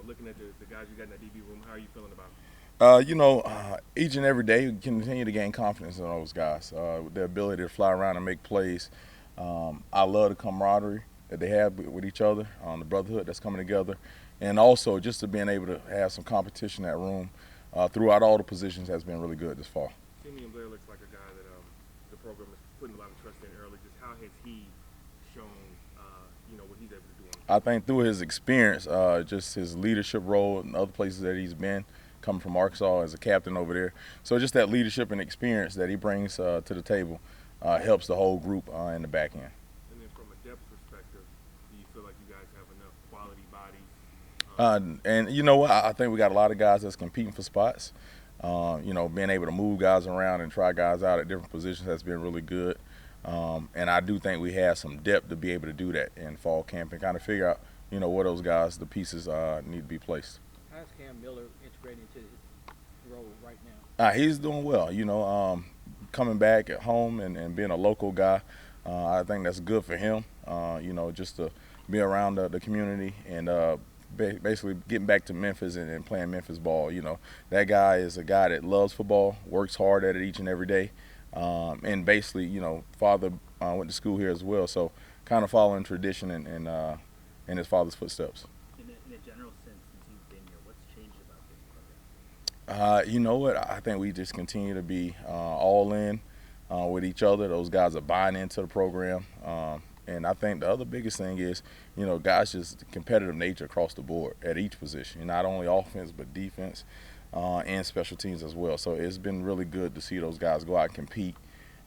looking at the guys you got in that DB room, how are you feeling about them? Each and every day we continue to gain confidence in those guys. With their ability to fly around and make plays. I love the camaraderie that they have with each other, the brotherhood that's coming together, and also just to being able to have some competition in that room throughout all the positions has been really good this fall. Simeon Blair looks like a guy that the program is putting a lot of trust in early. Just how has he shown, what he's able to do on the I field? think through his experience, just his leadership role in other places that he's been, coming from Arkansas as a captain over there. So just that leadership and experience that he brings to the table helps the whole group in the back end. And then from a depth perspective, do you feel like you guys have enough quality bodies? And you know what? I think we got a lot of guys that's competing for spots. Being able to move guys around and try guys out at different positions has been really good. And I do think we have some depth to be able to do that in fall camp and kind of figure out, where those guys, the pieces need to be placed. How's Cam Miller integrating into his role right now? He's doing well. Coming back at home and being a local guy, I think that's good for him. Just to be around the community and basically getting back to Memphis and playing Memphis ball. That guy is a guy that loves football, works hard at it each and every day, and basically, father went to school here as well, so kind of following tradition and in his father's footsteps. In a general sense, since you've been here, what's changed about this program? You know what? I think we just continue to be all in with each other. Those guys are buying into the program. And I think the other biggest thing is, guys just competitive nature across the board at each position, not only offense but defense and special teams as well. So it's been really good to see those guys go out and compete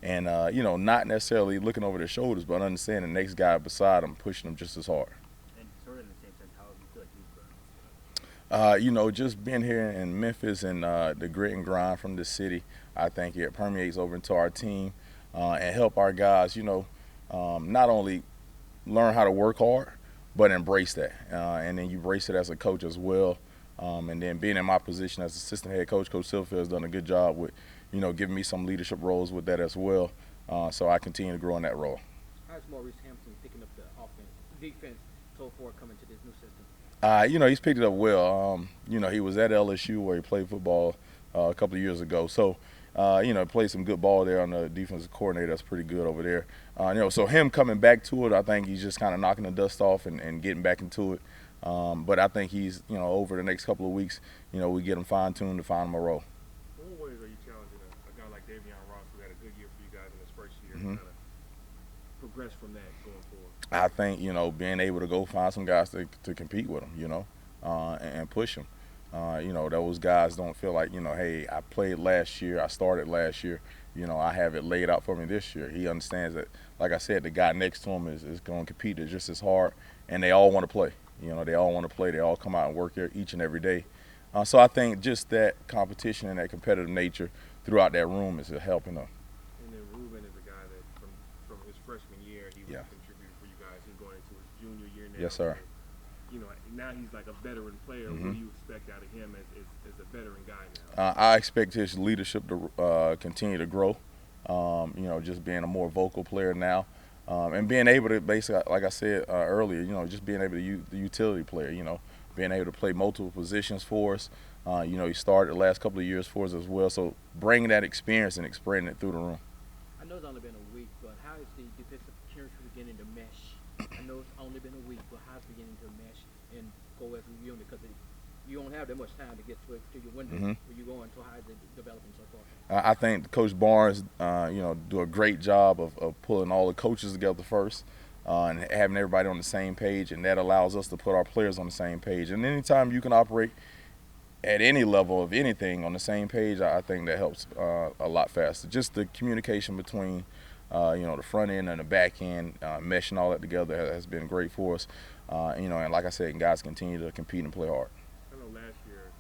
and, not necessarily looking over their shoulders, but understanding the next guy beside them, pushing them just as hard. And sort of in the same sense, how do you feel like you've grown? Just being here in Memphis and the grit and grind from the city, I think it permeates over into our team and help our guys, not only learn how to work hard, but embrace that. And then you embrace it as a coach as well. And then being in my position as assistant head coach, Coach Silverfield has done a good job with, giving me some leadership roles with that as well. So I continue to grow in that role. How's Maurice Hampton picking up the offense, defense, so far coming to this new system? He's picked it up well. He was at LSU where he played football a couple of years ago. So, played some good ball there on the defensive coordinator. That's pretty good over there. So him coming back to it, I think he's just kind of knocking the dust off and getting back into it. But I think he's, over the next couple of weeks, we get him fine-tuned to find him a role. In what ways are you challenging a guy like Davion Ross, who had a good year for you guys in his first year, Mm-hmm. to kind of progress from that going forward? I think, being able to go find some guys to compete with him, and push them. Those guys don't feel like, hey, I played last year, I started last year, I have it laid out for me this year. He understands that, like I said, the guy next to him is going to compete just as hard, and they all want to play. They all want to play. They all come out and work here each and every day. So I think just that competition and that competitive nature throughout that room is helping them. And then Ruben is a guy that from his freshman year, he was Yeah. a contributor for you guys. He's going into his junior year now. Yes, sir. Now he's like a veteran player. Mm-hmm. What do you expect out of him as a veteran guy now? I expect his leadership to continue to grow. Just being a more vocal player now, and being able to basically, like I said earlier, just being able to use the utility player. Being able to play multiple positions for us. He started the last couple of years for us as well. So bringing that experience and spreading it through the room. I know it's only been a week, but how is the defensive chemistry beginning to mesh? I know it's only been a week, but how's it beginning to mesh and go as a unit? Because you don't have that much time to get to your window where you go into how is it developing so far. I think Coach Barnes, do a great job of pulling all the coaches together first and having everybody on the same page, and that allows us to put our players on the same page. And anytime you can operate at any level of anything on the same page, I think that helps a lot faster. Just the communication between, the front end and the back end, meshing all that together has been great for us. And like I said, guys continue to compete and play hard. I know last year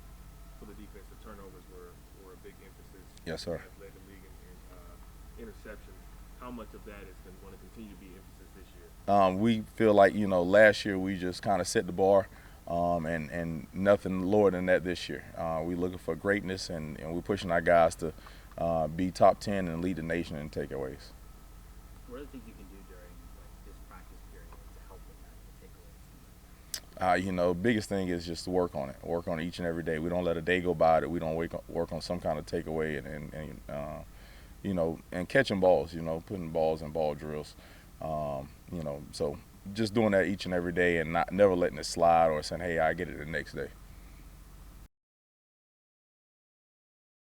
for the defense, the turnovers were a big emphasis. Yes, sir. You guys led the league in interceptions. How much of that is going to continue to be emphasis this year? We feel like, last year we just kind of set the bar and nothing lower than that this year. We're looking for greatness, and we're pushing our guys to be top 10 and lead the nation in takeaways. What are the things you can do during this practice period to help with that, the takeaways? You know, biggest thing is just to work on it. Work on it each and every day. We don't let a day go by that we don't work on some kind of takeaway and you know, and catching balls. You know, putting balls in ball drills. You know, so just doing that each and every day and never letting it slide or saying, hey, I get it the next day.